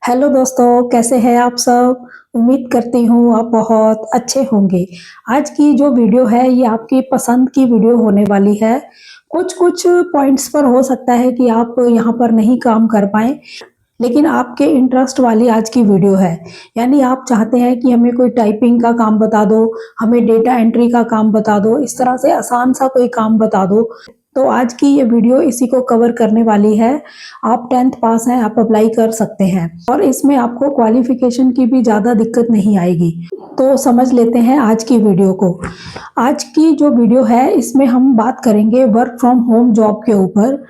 Hello दोस्तों, कैसे हैं आप सब? उम्मीद करती हूँ आप बहुत अच्छे होंगे। आज की जो वीडियो है ये आपकी पसंद की वीडियो होने वाली है। कुछ-कुछ पॉइंट्स पर हो सकता है कि आप यहाँ पर नहीं काम कर पाएँ, लेकिन आपके इंटरेस्ट वाली आज की वीडियो है। यानी आप चाहते हैं कि हमें कोई टाइपिंग का काम बता दो, हमें डेटा एंट्री का काम बता दो, इस तरह से आसान सा कोई काम बता दो। तो आज की ये वीडियो इसी को कवर करने वाली है। आप 10th पास हैं, आप अप्लाई कर सकते हैं और इसमें आपको क्वालिफिकेशन की भी ज़्यादा दिक्कत नहीं आएगी। तो समझ लेते हैं आज की वीडियो को। आज की जो वीडियो है इसमें हम बात करेंगे वर्क फ्रॉम होम जॉब के ऊपर।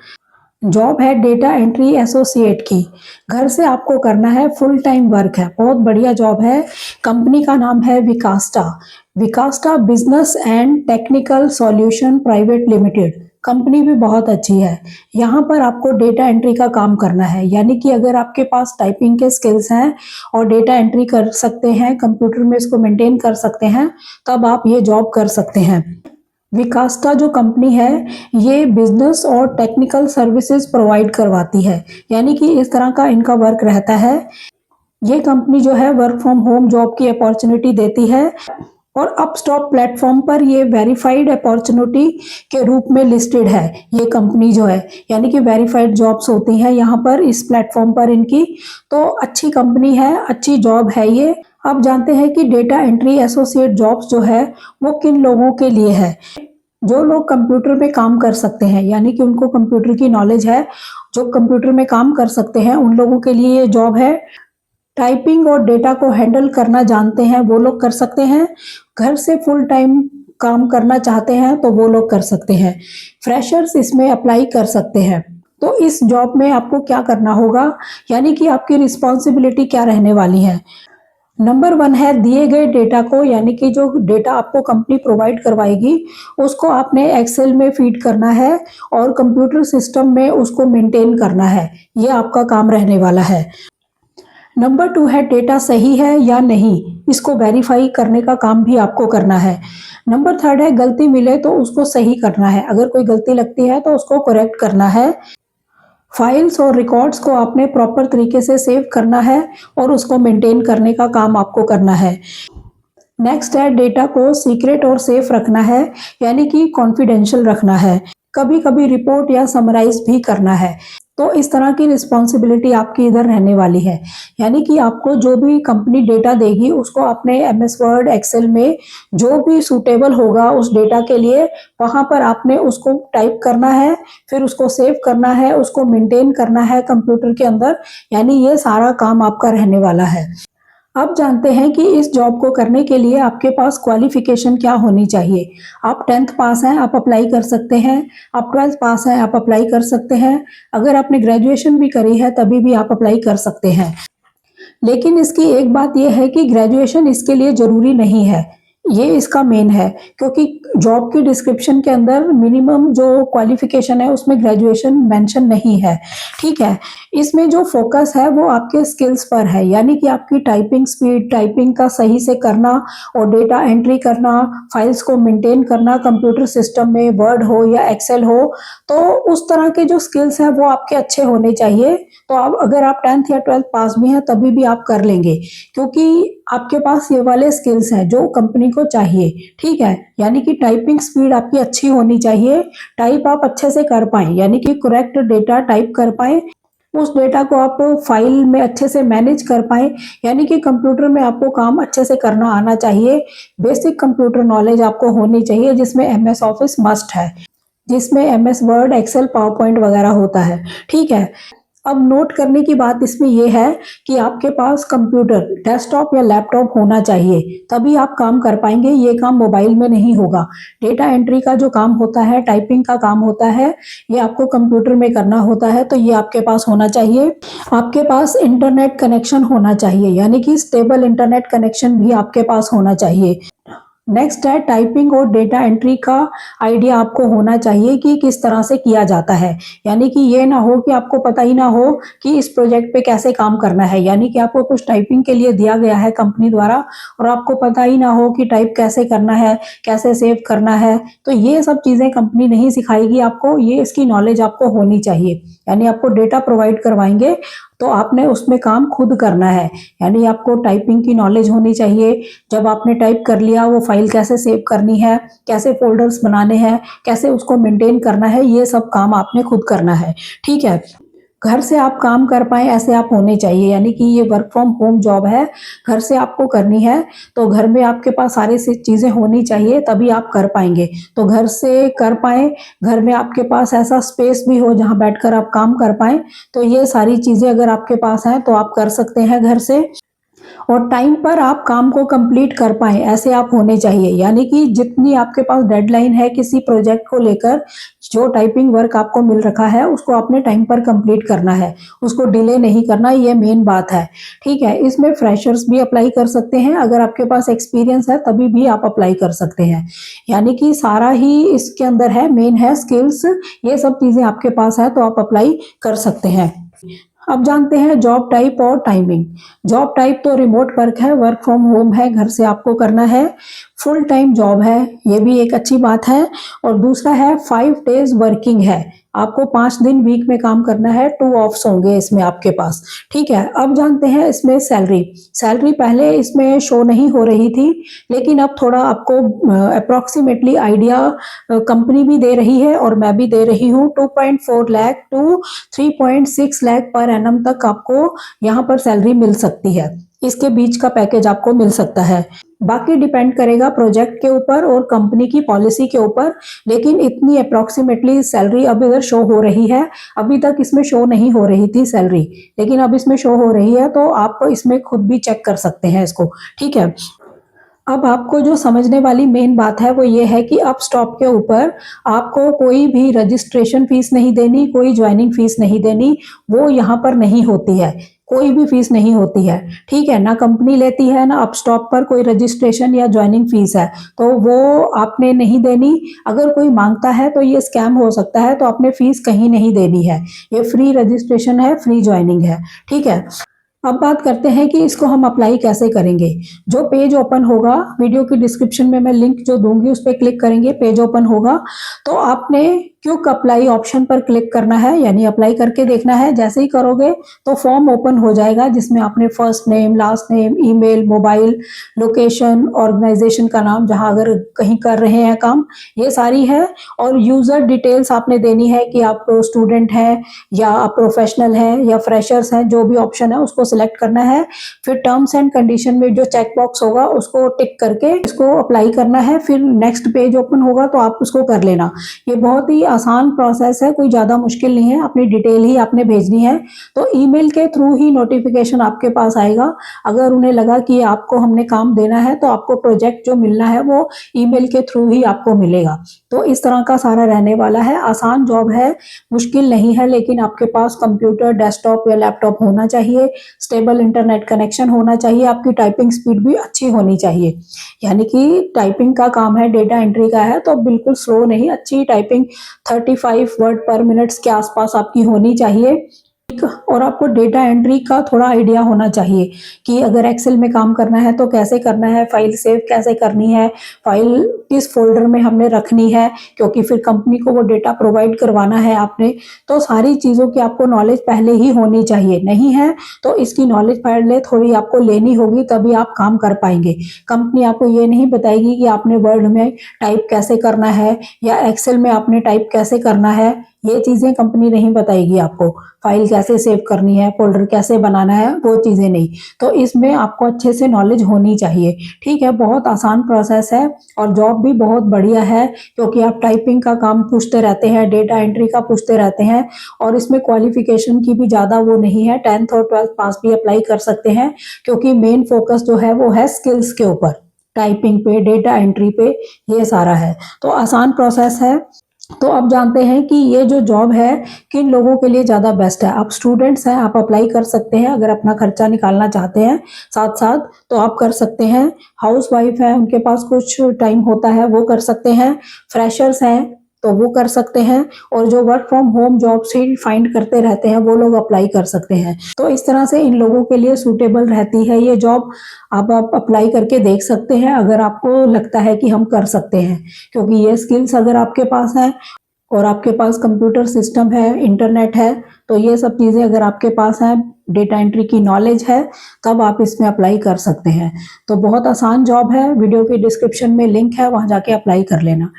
जॉब है डेटा एंट्री एसोसिएट की। घर से आपको करना है, फुल टाइम वर्क है, बहुत बढ़िया जॉब है। कंपनी का नाम है Vikasta. Vikasta business and technical solution private limited. Company भी बहुत अच्छी है। यहाँ पर आपको डेटा एंट्री का काम करना है, यानी कि अगर आपके पास टाइपिंग के स्किल्स हैं और डेटा एंट्री कर सकते हैं, कंप्यूटर में इसको मेंटेन कर सकते हैं, तब आप ये जॉब कर सकते हैं। विकास्टा जो कंपनी है ये बिजनेस और टेक्निकल सर्विसेज प्रोवाइड करवाती है, यानी कि इस तरह का इनका वर्क रहता है। ये कंपनी जो है वर्क फ्रॉम होम जॉब की अपॉर्चुनिटी देती है और अपस्टॉक प्लेटफॉर्म पर ये वेरीफाइड अपॉर्चुनिटी के रूप में लिस्टेड है। ये कंपनी जो है यानी कि वेरीफाइड जॉब्स होती हैं यहाँ पर इस प्लेटफॉर्म पर इनकी। तो अच्छी कंपनी है, अच्छी जॉब है ये। अब जानते हैं कि डेटा एंट्री एसोसिएट जॉब्स जो है वो किन लोगों के लिए है। जो लोग कंप्यूटर में काम कर सकते हैं, यानी कि उनको कंप्यूटर की नॉलेज है, जो कंप्यूटर में काम कर सकते हैं, उन लोगों के लिए ये जॉब है। टाइपिंग और डेटा को हैंडल करना जानते हैं वो लोग कर सकते हैं। घर से फुल टाइम काम करना चाहते हैं तो वो लोग कर सकते हैं। फ्रेशर्स इसमें अप्लाई कर सकते हैं। तो इस जॉब में आपको क्या करना होगा, यानी कि आपकी रिस्पॉन्सिबिलिटी क्या रहने वाली है। नंबर 1 है दिए गए डेटा को, यानी कि जो डेटा आपको कंपनी प्रोवाइड करवाएगी उसको आपने एक्सेल में फीड करना है और कंप्यूटर सिस्टम में उसको मेंटेन करना है। ये आपका काम रहने वाला है। नंबर 2 है डेटा सही है या नहीं, इसको वेरीफाई करने का काम भी आपको करना है। नंबर 3 है गलती मिले तो उसको सही करना है, अगर कोई गलती लगती है तो उसको करेक्ट करना है। फाइल्स और रिकॉर्ड्स को आपने प्रॉपर तरीके से सेव करना है और उसको मेंटेन करने का काम आपको करना है। नेक्स्ट है डेटा को सीक्रेट और सेफ रखना है, यानी कि कॉन्फिडेंशियल रखना है। कभी कभी रिपोर्ट या समराइज भी करना है। तो इस तरह की रिस्पॉन्सिबिलिटी आपकी इधर रहने वाली है, यानी कि आपको जो भी कंपनी डेटा देगी उसको आपने एमएस वर्ड एक्सेल में जो भी सूटेबल होगा उस डेटा के लिए वहां पर आपने उसको टाइप करना है, फिर उसको सेव करना है, उसको मेंटेन करना है कंप्यूटर के अंदर। यानी ये सारा काम आपका रहने वाला है। अब जानते हैं कि इस जॉब को करने के लिए आपके पास क्वालिफिकेशन क्या होनी चाहिए। आप 10th पास हैं, आप अप्लाई कर सकते हैं। आप 12th पास हैं, आप अप्लाई कर सकते हैं। अगर आपने ग्रेजुएशन भी करी है तभी भी आप अप्लाई कर सकते हैं। लेकिन इसकी एक बात यह है कि ग्रेजुएशन इसके लिए ज़रूरी नहीं है। ये इसका मेन है, क्योंकि जॉब की डिस्क्रिप्शन के अंदर मिनिमम जो क्वालिफिकेशन है उसमें ग्रेजुएशन मेंशन नहीं है। ठीक है, इसमें जो फोकस है वो आपके स्किल्स पर है, यानी कि आपकी टाइपिंग स्पीड, टाइपिंग का सही से करना और डेटा एंट्री करना, फाइल्स को मेंटेन करना कंप्यूटर सिस्टम में, वर्ड हो या एक्सेल हो। तो उस तरह के जो स्किल्स हैं वो आपके अच्छे होने चाहिए। तो अब अगर आप 10th या 12th पास भी हैं तभी भी आप कर लेंगे, क्योंकि आपके पास ये वाले स्किल्स हैं जो कंपनी को चाहिए। ठीक है, यानी कि टाइपिंग स्पीड आपकी अच्छी होनी चाहिए, टाइप आप अच्छे से कर पाएं, यानी कि करेक्ट डेटा टाइप कर पाएं, उस डेटा को आप फाइल में अच्छे से मैनेज कर पाएं, यानी कि कंप्यूटर में आपको काम अच्छे से करना आना चाहिए। बेसिक कंप्यूटर नॉलेज आपको होनी चाहिए, जिसमें एमएस ऑफिस मस्ट है, जिसमें MS Word Excel PowerPoint वगैरह होता है। ठीक है, अब नोट करने की बात इसमें यह है कि आपके पास कंप्यूटर, डेस्कटॉप या लैपटॉप होना चाहिए, तभी आप काम कर पाएंगे। ये काम मोबाइल में नहीं होगा। डेटा एंट्री का जो काम होता है, टाइपिंग का काम होता है, ये आपको कंप्यूटर में करना होता है, तो ये आपके पास होना चाहिए। आपके पास इंटरनेट कनेक्शन होना चाहिए, यानी कि स्टेबल इंटरनेट कनेक्शन भी आपके पास होना चाहिए। नेक्स्ट है टाइपिंग और डेटा एंट्री का आइडिया आपको होना चाहिए कि किस तरह से किया जाता है, यानी कि ये ना हो कि आपको पता ही ना हो कि इस प्रोजेक्ट पे कैसे काम करना है, यानी कि आपको कुछ टाइपिंग के लिए दिया गया है कंपनी द्वारा और आपको पता ही ना हो कि टाइप कैसे करना है, कैसे सेव करना है। तो ये सब चीज़ें कंपनी नहीं सिखाएगी आपको, ये इसकी नॉलेज आपको होनी चाहिए। यानी आपको डेटा प्रोवाइड करवाएंगे तो आपने उसमें काम खुद करना है, यानी आपको टाइपिंग की नॉलेज होनी चाहिए। जब आपने टाइप कर लिया, वो फाइल कैसे सेव करनी है, कैसे फोल्डर्स बनाने हैं, कैसे उसको मेंटेन करना है, ये सब काम आपने खुद करना है। ठीक है, घर से आप काम कर पाएँ ऐसे आप होने चाहिए, यानी कि ये वर्क फ्रॉम होम जॉब है, घर से आपको करनी है, तो घर में आपके पास सारी सी चीज़ें होनी चाहिए, तभी आप कर पाएँगे। तो घर से कर पाएँ, घर में आपके पास ऐसा स्पेस भी हो जहाँ बैठकर आप काम कर पाएँ, तो ये सारी चीज़ें अगर आपके पास हैं तो आप कर सकते हैं घर से। और टाइम पर आप काम को कंप्लीट कर पाएँ ऐसे आप होने चाहिए, यानी कि जितनी आपके पास डेडलाइन है किसी प्रोजेक्ट को लेकर, जो टाइपिंग वर्क आपको मिल रखा है उसको आपने टाइम पर कंप्लीट करना है, उसको डिले नहीं करना, ये मेन बात है। ठीक है, इसमें फ्रेशर्स भी अप्लाई कर सकते हैं, अगर आपके पास एक्सपीरियंस है तभी भी आप अप्लाई कर सकते हैं, यानी कि सारा ही इसके अंदर है, मेन है स्किल्स, ये सब चीज़ें आपके पास है तो आप अप्लाई कर सकते हैं। अब जानते हैं जॉब टाइप और टाइमिंग। जॉब टाइप तो रिमोट वर्क है, वर्क फ्रॉम होम है, घर से आपको करना है, फुल टाइम जॉब है, ये भी एक अच्छी बात है। और दूसरा है 5 डेज वर्किंग है, आपको 5 दिन वीक में काम करना है, 2 ऑफ्स होंगे इसमें आपके पास। ठीक है, अब जानते हैं इसमें सैलरी। सैलरी पहले इसमें शो नहीं हो रही थी, लेकिन अब थोड़ा आपको अप्रॉक्सीमेटली आइडिया कंपनी भी दे रही है और मैं भी दे रही हूँ। 2.4 lakh to 3.6 lakh per annum तक आपको यहाँ पर सैलरी मिल सकती है, इसके बीच का पैकेज आपको मिल सकता है। बाकी डिपेंड करेगा प्रोजेक्ट के ऊपर और कंपनी की पॉलिसी के ऊपर, लेकिन इतनी अप्रॉक्सीमेटली सैलरी अब इधर शो हो रही है। अभी तक इसमें शो नहीं हो रही थी सैलरी, लेकिन अब इसमें शो हो रही है, तो आप इसमें खुद भी चेक कर सकते हैं इसको। ठीक है, अब आपको जो समझने वाली मेन बात है वो ये है कि अप स्टॉप के ऊपर आपको कोई भी रजिस्ट्रेशन फीस नहीं देनी, कोई ज्वाइनिंग फीस नहीं देनी, वो यहाँ पर नहीं होती है, कोई भी फीस नहीं होती है। ठीक है, ना कंपनी लेती है, ना अप स्टॉप पर कोई रजिस्ट्रेशन या ज्वाइनिंग फीस है, तो वो आपने नहीं देनी। अगर कोई मांगता है तो ये स्कैम हो सकता है, तो आपने फीस कहीं नहीं देनी है, ये फ्री रजिस्ट्रेशन है, फ्री ज्वाइनिंग है। ठीक है, अब बात करते हैं कि इसको हम अप्लाई कैसे करेंगे। जो पेज ओपन होगा, वीडियो की डिस्क्रिप्शन में मैं लिंक जो दूंगी उस पर क्लिक करेंगे, पेज ओपन होगा, तो आपने क्विक अप्लाई ऑप्शन पर क्लिक करना है, यानी अप्लाई करके देखना है। जैसे ही करोगे तो फॉर्म ओपन हो जाएगा, जिसमें आपने first name, last name, email, mobile, location, organization का नाम, जहां अगर कहीं कर रहे हैं काम, ये सारी है। और यूजर डिटेल्स आपने देनी है कि आप स्टूडेंट हैं या आप प्रोफेशनल हैं या फ्रेशर्स हैं, जो भी ऑप्शन है उसको सिलेक्ट करना है। फिर टर्म्स एंड कंडीशन में जो चेक बॉक्स होगा उसको टिक करके इसको अप्लाई करना है। फिर नेक्स्ट पेज ओपन होगा तो आप उसको कर लेना। ये बहुत ही आसान प्रोसेस है, कोई ज़्यादा मुश्किल नहीं है, अपनी डिटेल ही आपने भेजनी है। तो ईमेल के थ्रू ही नोटिफिकेशन आपके पास आएगा। अगर उन्हें लगा कि आपको हमने काम देना है तो आपको प्रोजेक्ट जो मिलना है वो ईमेल के थ्रू ही आपको मिलेगा। तो इस तरह का सारा रहने वाला है, आसान जॉब है, मुश्किल नहीं है, लेकिन आपके पास कंप्यूटर, डेस्कटॉप या लैपटॉप होना चाहिए, स्टेबल इंटरनेट कनेक्शन होना चाहिए, आपकी टाइपिंग स्पीड भी अच्छी होनी चाहिए। यानी कि टाइपिंग का काम है, डेटा एंट्री का है, तो बिल्कुल स्लो नहीं, अच्छी टाइपिंग 35 वर्ड पर मिनट्स के आसपास आपकी होनी चाहिए। और आपको डेटा एंट्री का थोड़ा आइडिया होना चाहिए कि अगर एक्सेल में काम करना है तो कैसे करना है, फाइल सेव कैसे करनी है, फाइल किस फोल्डर में हमने रखनी है, क्योंकि फिर कंपनी को वो डेटा प्रोवाइड करवाना है आपने। तो सारी चीज़ों की आपको नॉलेज पहले ही होनी चाहिए, नहीं है तो इसकी नॉलेज पहले थोड़ी आपको लेनी होगी, तभी आप काम कर पाएंगे। कंपनी आपको ये नहीं बताएगी कि आपने वर्ड में टाइप कैसे करना है या एक्सेल में आपने टाइप कैसे करना है, ये चीज़ें कंपनी नहीं बताएगी आपको। फाइल कैसे सेव करनी है, फोल्डर कैसे बनाना है, वो चीज़ें नहीं। तो इसमें आपको अच्छे से नॉलेज होनी चाहिए। ठीक है, बहुत आसान प्रोसेस है और जॉब भी बहुत बढ़िया है, क्योंकि आप टाइपिंग का काम पूछते रहते हैं, डेटा एंट्री का पूछते रहते हैं, और इसमें क्वालिफिकेशन की भी ज़्यादा वो नहीं है, 10th और 12th पास भी अप्लाई कर सकते हैं, क्योंकि मेन फोकस जो है वो है स्किल्स के ऊपर, टाइपिंग पे, डेटा एंट्री पे, ये सारा है। तो आसान प्रोसेस है। तो अब जानते हैं कि ये जो जॉब है किन लोगों के लिए ज़्यादा बेस्ट है। आप स्टूडेंट्स हैं, आप अप्लाई कर सकते हैं, अगर अपना खर्चा निकालना चाहते हैं साथ साथ तो आप कर सकते हैं। हाउस वाइफ है, उनके पास कुछ टाइम होता है, वो कर सकते हैं। फ्रेशर्स हैं तो वो कर सकते हैं, और जो वर्क फ्रॉम होम जॉब से फाइंड करते रहते हैं वो लोग अप्लाई कर सकते हैं। तो इस तरह से इन लोगों के लिए सूटेबल रहती है ये जॉब। आप अप्लाई करके देख सकते हैं अगर आपको लगता है कि हम कर सकते हैं, क्योंकि ये स्किल्स अगर आपके पास है और आपके पास कंप्यूटर सिस्टम है, इंटरनेट है, तो ये सब चीज़ें अगर आपके पास हैं, डेटा एंट्री की नॉलेज है, तब आप इसमें अप्लाई कर सकते हैं। तो बहुत आसान जॉब है, वीडियो के डिस्क्रिप्शन में लिंक है, वहाँ जाके अप्लाई कर लेना।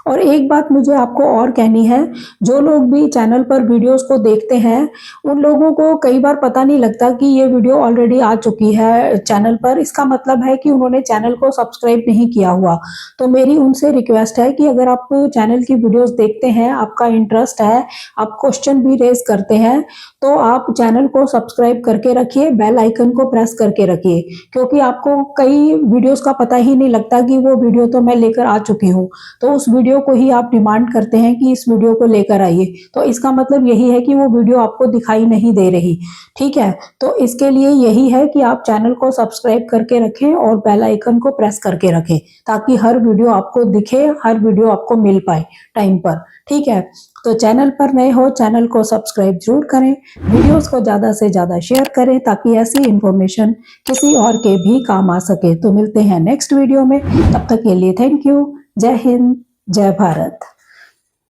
और एक बात मुझे आपको और कहनी है, जो लोग भी चैनल पर वीडियोस को देखते हैं, उन लोगों को कई बार पता नहीं लगता कि ये वीडियो ऑलरेडी आ चुकी है चैनल पर। इसका मतलब है कि उन्होंने चैनल को सब्सक्राइब नहीं किया हुआ। तो मेरी उनसे रिक्वेस्ट है कि अगर आप चैनल की वीडियोस देखते हैं, आपका इंटरेस्ट है, आप क्वेश्चन भी रेज करते हैं, तो आप चैनल को सब्सक्राइब करके रखिए, बेल आइकन को प्रेस करके रखिए, क्योंकि आपको कई वीडियोस का पता ही नहीं लगता कि वो वीडियो तो मैं लेकर आ चुकी हूँ, तो उस वीडियो को ही आप डिमांड करते हैं कि इस वीडियो को लेकर आइए, तो इसका मतलब यही है कि वो वीडियो आपको दिखाई नहीं दे रही। ठीक है, तो इसके लिए यही है कि आप चैनल को सब्सक्राइब करके रखें और बेल आइकन को प्रेस करके रखें, ताकि हर वीडियो आपको दिखे, हर वीडियो आपको मिल पाए टाइम पर। ठीक है, तो चैनल पर नए हो, चैनल को सब्सक्राइब जरूर करें, वीडियोस को ज़्यादा से ज़्यादा शेयर करें, ताकि ऐसी इंफॉर्मेशन किसी और के भी काम आ सके। तो मिलते हैं नेक्स्ट वीडियो में, तब तक के लिए थैंक यू। जय हिंद, जय भारत।